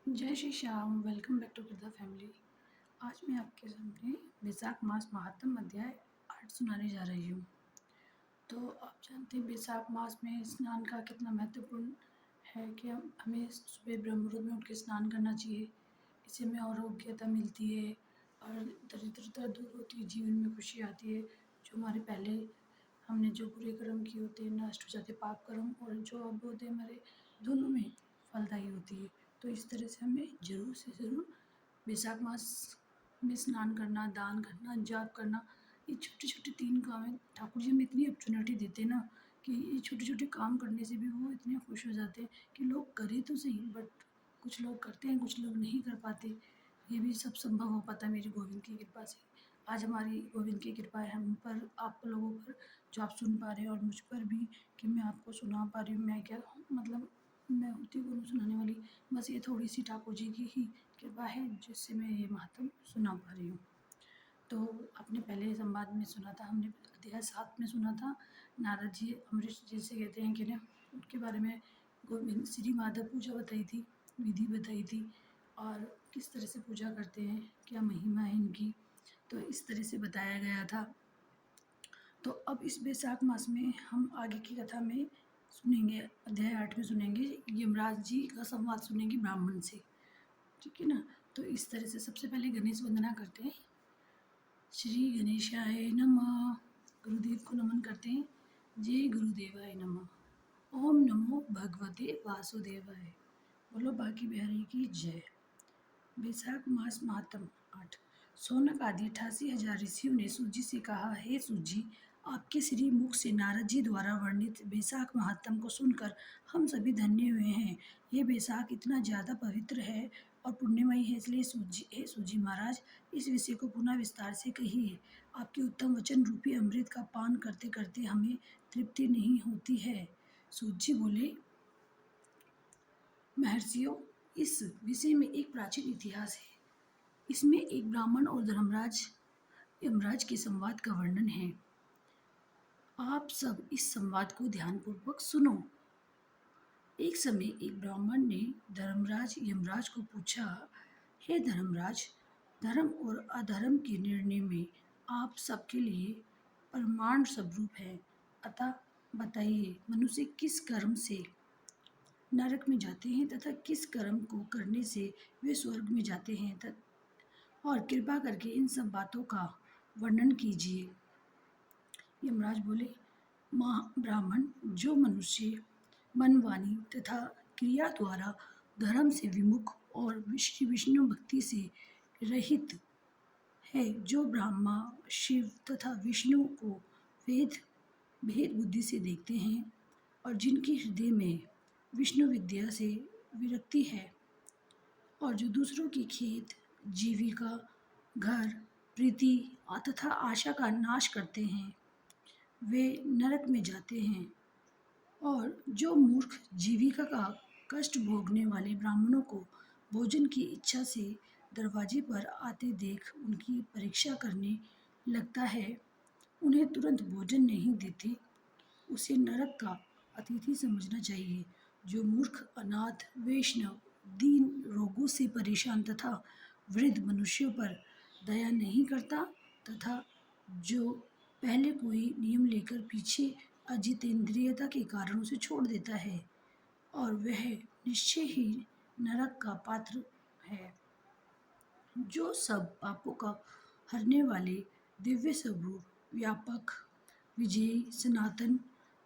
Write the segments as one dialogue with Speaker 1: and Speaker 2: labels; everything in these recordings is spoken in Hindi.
Speaker 1: जय Shri Shyam. Welcome back to Girdha family. आज मैं आपके सामने बैसाख मास महात्म अध्याय 8 सुनाने जा रही हूँ। तो आप जानते हैं बैसाख मास में स्नान का कितना महत्वपूर्ण है कि हमें सुबह ब्रह्म मुहूर्त में उठ के स्नान करना चाहिए। इससे हमें आरोग्यता मिलती है और दरिद्रता दूर होती है, जीवन में खुशी आती है। जो हमारे पहले हमने जो बुरे कर्म किए होते हैं नष्ट हो जाते, पाप कर्म और जो अब होते हैं हमारे, दोनों में फलदायी होती है। तो इस तरह से हमें ज़रूर से ज़रूर बैसाख मास में स्नान करना, दान करना, जाप करना, ये छोटे छोटे 3 काम हैं। ठाकुर जी हमें इतनी अपॉर्चुनिटी देते हैं ना कि ये छोटे छोटे काम करने से भी वो इतने खुश हो जाते हैं कि लोग करें तो सही, बट कुछ लोग करते हैं, कुछ लोग नहीं कर पाते। ये भी सब संभव हो पाता है मेरे गोविंद की कृपा से। आज हमारी गोविंद की कृपा है हम पर, आप लोगों पर, जो आप सुन पा रहे हैं और मुझ पर भी कि मैं आपको सुना पा रही हूँ। मैं क्या मतलब, मैं होती कौन हूँ सुनाने वाली, बस ये थोड़ी सी ठाकुर जी की ही कृपा है जिससे मैं ये महात्म सुना पा रही हूँ। तो आपने पहले संवाद में सुना था, हमने अध्याय 7 में सुना था। नारद जी अमरीश जिसे कहते हैं कि ना, उनके बारे में गोविंद श्री माधव पूजा बताई थी, विधि बताई थी और किस तरह से पूजा करते हैं, क्या महिमा है इनकी, तो इस तरह से बताया गया था। तो अब इस बैसाख मास में हम आगे की कथा में सुनेंगे, अध्याय 8 में सुनेंगे, यमराज जी का संवाद सुनेंगे ब्राह्मण से। ठीक है ना। तो इस तरह से सबसे पहले गणेश वंदना करते हैं। श्री गणेशाय नमः। गुरुदेव को नमन करते हैं। जय गुरुदेवाय नमः। ओम नमो भगवते वासुदेवाय। बोलो बाकी बिहारी की जय। बैसाख मास महात्म 8। सौनक आदि 88,000 ऋषियों ने सूत जी से कहा, हे सूत जी, आपके श्री मुख से नारद जी द्वारा वर्णित बैसाख महात्म को सुनकर हम सभी धन्य हुए हैं। ये बैसाख इतना ज़्यादा पवित्र है और पुण्यमयी है, इसलिए सूत जी महाराज, इस विषय को पुनः विस्तार से कहिए। आपके उत्तम वचन रूपी अमृत का पान करते करते हमें तृप्ति नहीं होती है। सूत जी बोले, महर्षियों, इस विषय में एक प्राचीन इतिहास है। इसमें एक ब्राह्मण और धर्मराज यमराज के संवाद का वर्णन है। आप सब इस संवाद को ध्यानपूर्वक सुनो। एक समय एक ब्राह्मण ने धर्मराज यमराज को पूछा, हे धर्मराज, धर्म और अधर्म के निर्णय में आप सबके लिए प्रमाण स्वरूप है, अतः बताइए, मनुष्य किस कर्म से नरक में जाते हैं तथा किस कर्म को करने से वे स्वर्ग में जाते हैं, और कृपा करके इन सब बातों का वर्णन कीजिए। यमराज बोले, ब्राह्मण, जो मनुष्य मन, वाणी तथा क्रिया द्वारा धर्म से विमुख और श्री विष्णु भक्ति से रहित है, जो ब्रह्मा, शिव तथा विष्णु को वेद भेद बुद्धि से देखते हैं और जिनके हृदय में विष्णु विद्या से विरक्ति है, और जो दूसरों की खेत, जीविका, घर, प्रीति तथा आशा का नाश करते हैं, वे नरक में जाते हैं। और जो मूर्ख जीविका का कष्ट भोगने वाले ब्राह्मणों को भोजन की इच्छा से दरवाजे पर आते देख उनकी परीक्षा करने लगता है, उन्हें तुरंत भोजन नहीं देते, उसे नरक का अतिथि समझना चाहिए। जो मूर्ख, अनाथ, वैष्णव, दीन, रोगों से परेशान तथा वृद्ध मनुष्यों पर दया नहीं करता तथा जो पहले कोई नियम लेकर पीछे अजितेंद्रियता के कारणों से छोड़ देता है, और वह निश्चय ही नरक का पात्र है। जो सब पापों का हरने वाले दिव्य स्वरूप, व्यापक, विजयी, सनातन,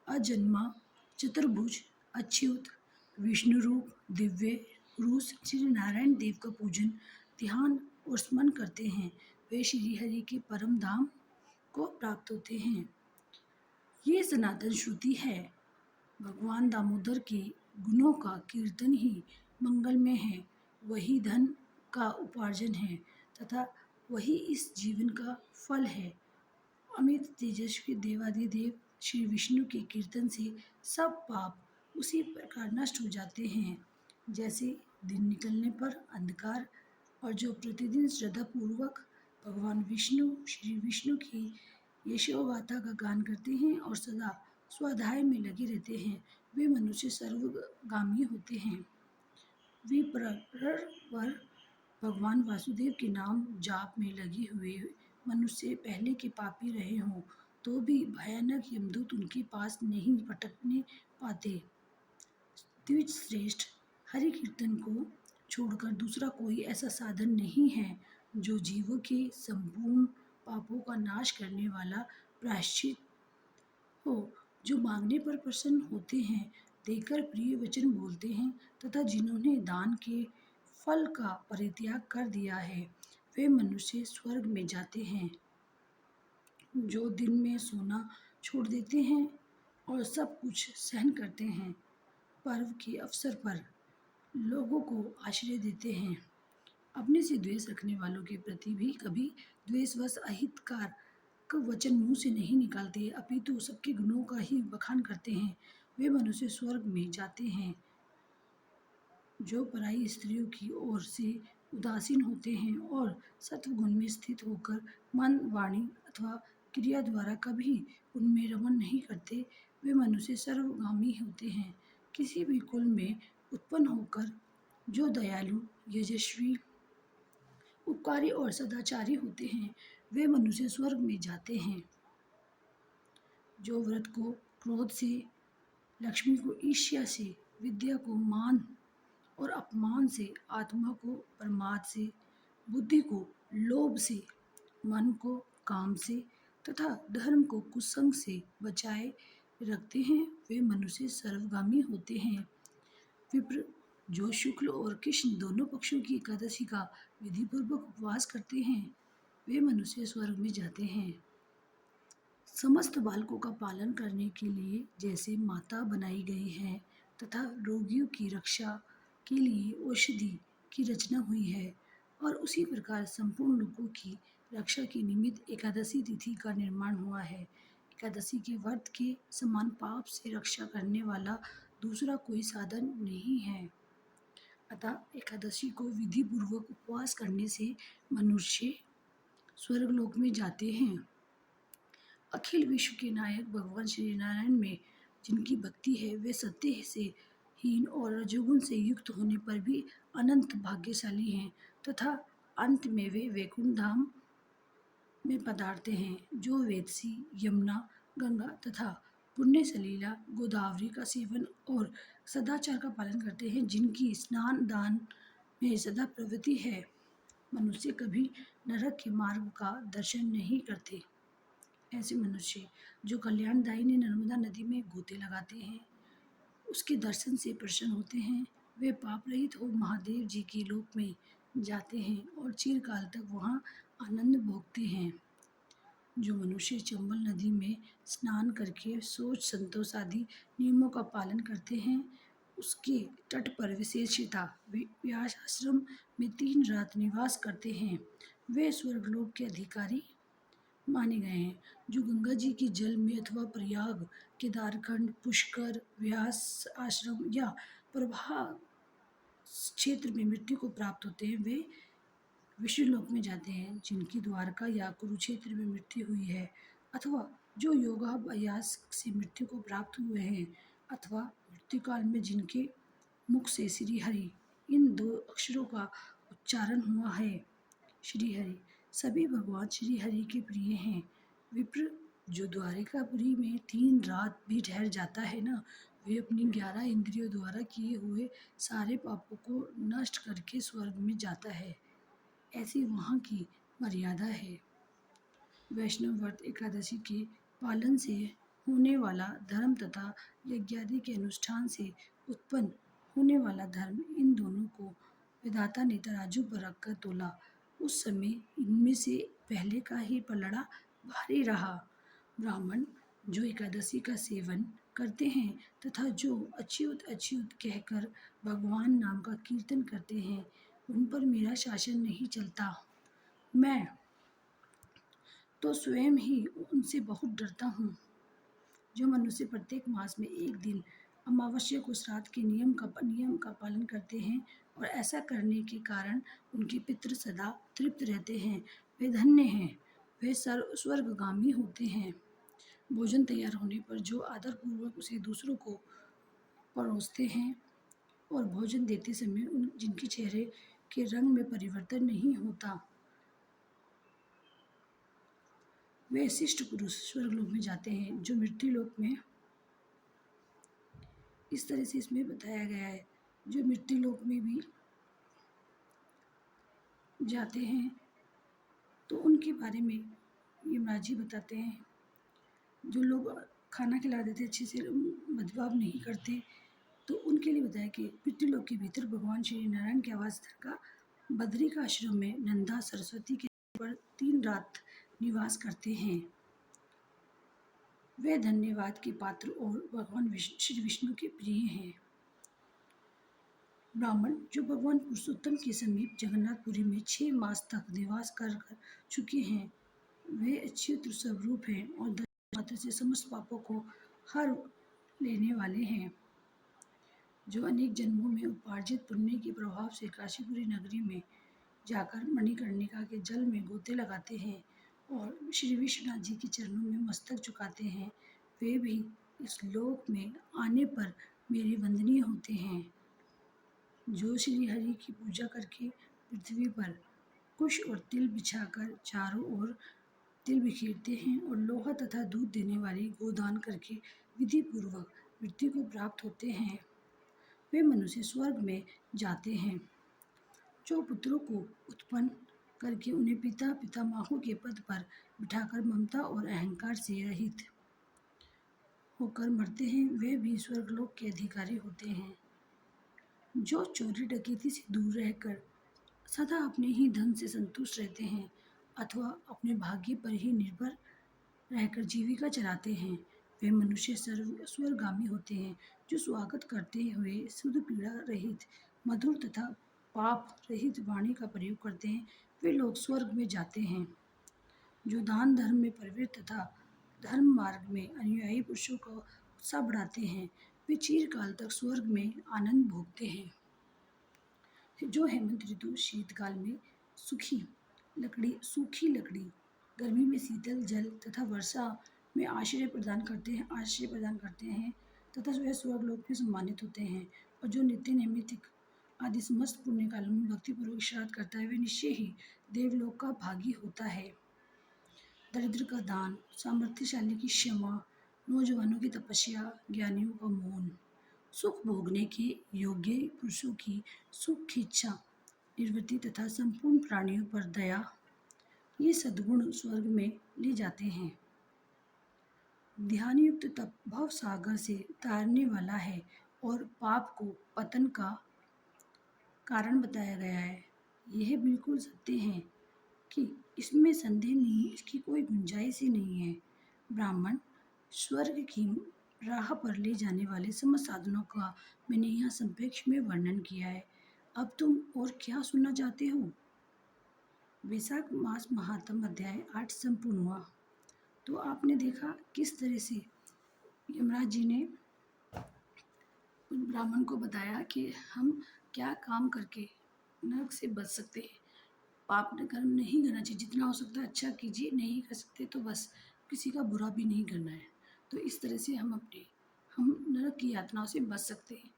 Speaker 1: अजन्मा, चतुर्भुज, अच्युत, विष्णु रूप, दिव्य पुरुष श्री नारायण देव का पूजन, ध्यान और स्मरण करते हैं, वे श्री हरि के परम धाम को प्राप्त होते हैं। ये सनातन श्रुति है। भगवान दामोदर के गुणों का कीर्तन ही मंगलमय है, वही धन का उपार्जन है तथा वही इस जीवन का फल है। अमित तेजस्वी देवाधिदेव श्री विष्णु के कीर्तन से सब पाप उसी प्रकार नष्ट हो जाते हैं जैसे दिन निकलने पर अंधकार। और जो प्रतिदिन श्रद्धापूर्वक भगवान विष्णु, श्री विष्णु की यशोगाथा का गान करते हैं और सदा स्वाध्याय में लगे रहते हैं, वे मनुष्य सर्वगामी होते हैं। वे पर भगवान वासुदेव के नाम जाप में लगे हुए मनुष्य पहले के पापी रहे हों तो भी भयानक यमदूत उनके पास नहीं पटकने पाते। द्विज श्रेष्ठ, हरि कीर्तन को छोड़कर दूसरा कोई ऐसा साधन नहीं है जो जीवों के संपूर्ण पापों का नाश करने वाला प्रायश्चित हो, जो मांगने पर प्रसन्न होते हैं, देकर प्रिय वचन बोलते हैं तथा जिन्होंने दान के फल का परित्याग कर दिया है, वे मनुष्य स्वर्ग में जाते हैं। जो दिन में सोना छोड़ देते हैं और सब कुछ सहन करते हैं, पर्व के अवसर पर लोगों को आश्रय देते हैं, अपने से द्वेष रखने वालों के प्रति भी कभी द्वेषवश अहितकार का वचन मुंह से नहीं निकालते, अपितु सबके गुणों का ही बखान करते हैं, वे मनुष्य स्वर्ग में जाते हैं। जो पराई स्त्रियों की ओर से उदासीन होते हैं और सत्वगुण में स्थित होकर मन, वाणी अथवा क्रिया द्वारा कभी उनमें रमण नहीं करते, वे मनुष्य सर्वगामी होते हैं। किसी भी कुल में उत्पन्न होकर जो दयालु, यशस्वी, उपकारी और सदाचारी होते हैं, वे मनुष्य स्वर्ग में जाते हैं। जो व्रत को क्रोध से, लक्ष्मी को ईर्ष्या से, विद्या को मान और अपमान से, आत्मा को प्रमाद से, बुद्धि को लोभ से, मन को काम से तथा धर्म को कुसंग से बचाए रखते हैं, वे मनुष्य सर्वगामी होते हैं। विप्र, जो शुक्ल और कृष्ण दोनों पक्षों की एकादशी का विधिपूर्वक उपवास करते हैं, वे मनुष्य स्वर्ग में जाते हैं। समस्त बालकों का पालन करने के लिए जैसे माता बनाई गई है तथा रोगियों की रक्षा के लिए औषधि की रचना हुई है, और उसी प्रकार संपूर्ण लोगों की रक्षा के निमित्त एकादशी तिथि का निर्माण हुआ है। एकादशी के व्रत के समान पाप से रक्षा करने वाला दूसरा कोई साधन नहीं है। अतः एकादशी को विधि पूर्वक उपवास करने से मनुष्य स्वर्गलोक में जाते हैं। अखिल विश्व के नायक भगवान श्री नारायण में जिनकी भक्ति है, वे सत्य से हीन और रजोगुण से युक्त होने पर भी अनंत भाग्यशाली हैं तथा अंत में वे वैकुंठ धाम में पधारते हैं। जो वेदसी, यमुना, गंगा तथा पुण्य सलीला, गोदावरी का सेवन और सदाचार का पालन करते हैं, जिनकी स्नान दान में सदा प्रवृत्ति है, मनुष्य कभी नरक के मार्ग का दर्शन नहीं करते। ऐसे मनुष्य जो कल्याणदायिनी नर्मदा नदी में गोते लगाते हैं, उसके दर्शन से प्रसन्न होते हैं, वे पाप रहित हो महादेव जी के लोक में जाते हैं और चिरकाल तक वहाँ आनंद भोगते हैं। जो मनुष्य चंबल नदी में स्नान करके सोच संतोष आदि नियमों का पालन करते हैं, उसके तट पर विशेषता व्यास आश्रम में 3 रात निवास करते हैं, वे स्वर्गलोक के अधिकारी माने गए हैं। जो गंगा जी के जल में अथवा प्रयाग, केदारखंड, पुष्कर, व्यास आश्रम या प्रभा क्षेत्र में मृत्यु को प्राप्त होते हैं, वे विष्णुलोक में जाते हैं। जिनकी द्वारका या कुरुक्षेत्र में मृत्यु हुई है, अथवा जो योगाभ्यास से मृत्यु को प्राप्त हुए हैं, अथवा मृत्यु काल में जिनके मुख से श्री हरि इन 2 अक्षरों का उच्चारण हुआ है, श्री हरि, सभी भगवान श्री हरि के प्रिय हैं। विप्र, जो द्वारिकापुरी में 3 रात भी ठहर जाता है ना, वे अपनी 11 इंद्रियों द्वारा किए हुए सारे पापों को नष्ट करके स्वर्ग में जाता है। ऐसी वहाँ की मर्यादा है। वैष्णव व्रत एकादशी के पालन से होने वाला धर्म तथा यज्ञादि के अनुष्ठान से उत्पन्न होने वाला धर्म, इन दोनों को विधाता ने तराजू पर रखकर तोला। उस समय इनमें से पहले का ही पलड़ा भारी रहा। ब्राह्मण जो एकादशी का सेवन करते हैं तथा जो अच्युत अच्युत कहकर भगवान नाम का कीर्तन करते हैं, उन पर मेरा शासन नहीं चलता। मैं तो स्वयं ही उनसे बहुत डरता हूँ। जो मनुष्य प्रत्येक मास में एक दिन अमावस्या को श्राद्ध के नियम का पालन करते हैं और ऐसा करने के कारण उनके पितृ सदा तृप्त रहते हैं, वे धन्य हैं, वे स्वर्गगामी होते हैं। भोजन तैयार होने पर जो आदरपूर्वक उसे दूसरों को परोसते हैं, और भोजन देते समय उन जिनके चेहरे के रंग में परिवर्तन नहीं होता, वे शिष्ट पुरुष स्वर्गलोक में जाते हैं। जो मृत्यु लोक में, इस तरह से इसमें बताया गया है, जो मृत्यु लोक में भी जाते हैं तो उनके बारे में यमराज जी बताते हैं। जो लोग खाना खिला देते अच्छे से, मदभाव नहीं करते, तो उनके लिए बताया कि मृत्यु लोक के भीतर भगवान श्री नारायण के आवास का बद्री का आश्रम में नंदा सरस्वती के पर 3 रात निवास करते हैं। वे धन्यवाद के पात्र और भगवान श्री विष्णु के प्रिय हैं। ब्राह्मण जो भगवान पुरुषोत्तम के समीप जगन्नाथपुरी में 6 मास तक निवास कर चुके हैं, वे अच्युत स्वरूप हैं और दर्शन मात्र से समस्त पापों को हर लेने वाले हैं। जो अनेक जन्मों में उपार्जित पुण्य के प्रभाव से काशीपुरी नगरी में जाकर मणिकर्णिका के जल में गोते लगाते हैं और श्री विश्वनाथ जी के चरणों में मस्तक झुकाते हैं, वे भी इस लोक में आने पर मेरे वंदनीय होते हैं। जो श्री हरि की पूजा करके पृथ्वी पर कुश और तिल बिछाकर चारों ओर तिल बिखेरते हैं और लोहा तथा दूध देने वाली गोदान करके विधि पूर्वक मृत्यु को प्राप्त होते हैं, वे मनुष्य स्वर्ग में जाते हैं। जो पुत्रों को उत्पन्न करके उन्हें पिता पितामहों के पद पर बिठाकर ममता और अहंकार से रहित होकर मरते हैं, वे भी स्वर्गलोक के अधिकारी होते हैं। जो चोरी डकैती से दूर रहकर सदा अपने ही धन से संतुष्ट रहते हैं अथवा अपने भाग्य पर ही निर्भर रहकर जीविका चलाते हैं, वे मनुष्य स्वर्गामी होते हैं। जो स्वागत करते हुए शुद्ध पीड़ा रहित मधुर तथा पाप रहित वाणी का प्रयोग करते हैं, वे लोग स्वर्ग में जाते हैं। जो दान धर्म में प्रवृत्त तथा धर्म मार्ग में अनुयायी पुरुषों का उत्साह बढ़ाते हैं, वे चिरकाल तक स्वर्ग में आनंद भोगते हैं। जो हेमंत ऋतु शीतकाल में सूखी लकड़ी, गर्मी में शीतल जल तथा वर्षा में आश्रय प्रदान करते हैं तथा वे स्वर्गलोक में सम्मानित होते हैं। और जो नित्य नैमित्तिक आदि समस्त पुण्य कालों में भक्तिपूर्वक श्राद्ध करता है, वे निश्चय ही देवलोक का भागी होता है। दरिद्र का दान, सामर्थ्यशाली की क्षमा, नौजवानों की तपस्या, ज्ञानियों का मौन, सुख भोगने के योग्य पुरुषों की सुख की इच्छा निवृत्ति तथा संपूर्ण प्राणियों पर दया, ये सद्गुण स्वर्ग में ले जाते हैं। ध्यान युक्त तप भव सागर से तारने वाला है और पाप को पतन का कारण बताया गया है। यह बिल्कुल सत्य है कि इसमें संदेह नहीं, इसकी कोई गुंजाइश ही नहीं है। ब्राह्मण, स्वर्ग की राह पर ले जाने वाले समस्त साधनों का मैंने यहाँ संक्षेप में वर्णन किया है। अब तुम और क्या सुनना चाहते हो? वैशाख मास महात्म अध्याय 8 संपूर्ण हुआ। तो आपने देखा किस तरह से यमराज जी ने ब्राह्मण को बताया कि हम क्या काम करके नरक से बच सकते हैं। पाप कर्म नहीं करना चाहिए, जितना हो सकता है अच्छा कीजिए, नहीं कर सकते तो बस किसी का बुरा भी नहीं करना है। तो इस तरह से हम नरक की यातनाओं से बच सकते हैं।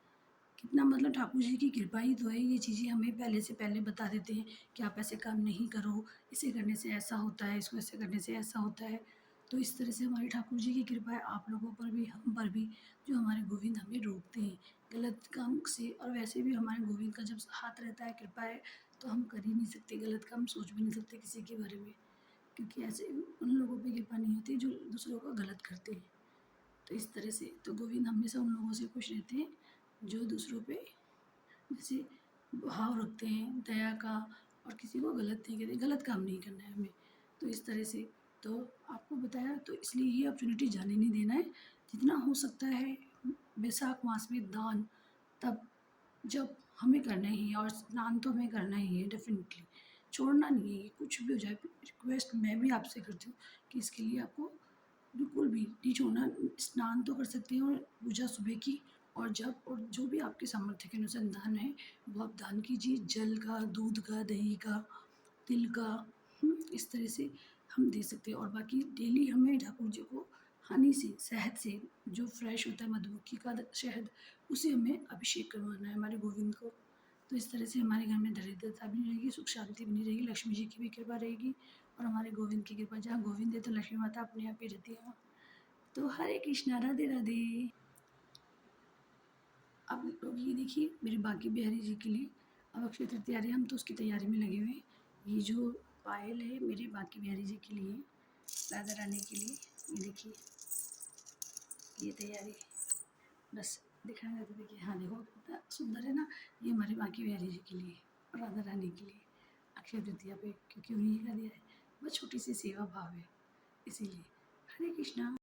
Speaker 1: कितना मतलब ठाकुर जी की कृपा ही तो है, ये चीज़ें हमें पहले से पहले बता देते हैं कि आप ऐसे काम नहीं करो, इसे करने से ऐसा होता है, इसको ऐसे करने से ऐसा होता है। तो इस तरह से हमारे ठाकुर जी की कृपा है, आप लोगों पर भी, हम पर भी, जो हमारे गोविंद हमें रोकते हैं गलत काम से। और वैसे भी हमारे गोविंद का जब हाथ रहता है, कृपा है, तो हम कर ही नहीं सकते गलत काम, सोच भी नहीं सकते किसी के बारे में, क्योंकि ऐसे उन लोगों पर कृपा नहीं होती जो दूसरों को गलत करते हैं। तो इस तरह से तो गोविंद हमेशा उन लोगों से खुश रहते हैं जो दूसरों पे जैसे भाव रखते हैं दया का, और किसी को गलत नहीं कहते, गलत काम नहीं करना है हमें। तो इस तरह से तो आपको बताया, तो इसलिए ये अपॉर्चुनिटी जाने नहीं देना है। जितना हो सकता है वैशाख मास में दान तब जब हमें करना ही है, और स्नान तो हमें करना ही है डेफिनेटली, छोड़ना नहीं है। कुछ भी हो जाए, रिक्वेस्ट मैं भी आपसे करती हूँ कि इसके लिए आपको बिल्कुल भी नहीं छोड़ना। स्नान तो कर सकते हैं और पूजा सुबह की, और जो भी आपके सामर्थ्य के अनुसार दान है वो आप दान कीजिए, जल का, दूध का, दही का, तिल का, इस तरह से हम दे सकते हैं। और बाकी डेली हमें ठाकुर जी को हनी से, शहद से, जो फ्रेश होता है मधुमक्खी का शहद, उसे हमें अभिषेक करवाना है हमारे गोविंद को। तो इस तरह से हमारे घर में दरिद्रता भी नहीं रहेगी, सुख शांति बनी रहेगी, लक्ष्मी जी की भी कृपा रहेगी और हमारे गोविंद की कृपा। जहाँ गोविंद है तो लक्ष्मी माता अपने आप ही रहती है वहाँ। तो हरे कृष्णा, राधे राधे। अब लोग ये देखिए मेरे बांके बिहारी जी के लिए अब अक्षय तृतीया आ रही है, हम तो उसकी तैयारी में लगे हुए हैं। ये जो पायल है मेरे बांके बिहारी जी के लिए, राधा रानी के लिए, ये देखिए ये तैयारी बस दिखाना तो देखिए, हाँ देखो कितना सुंदर है ना। ये हमारे बांके बिहारी जी के लिए और राधा रानी के लिए अक्षय तृतीया पे, क्योंकि उन्हीं का दिया है, बस छोटी सी सेवा भाव है इसीलिए। हरे कृष्णा।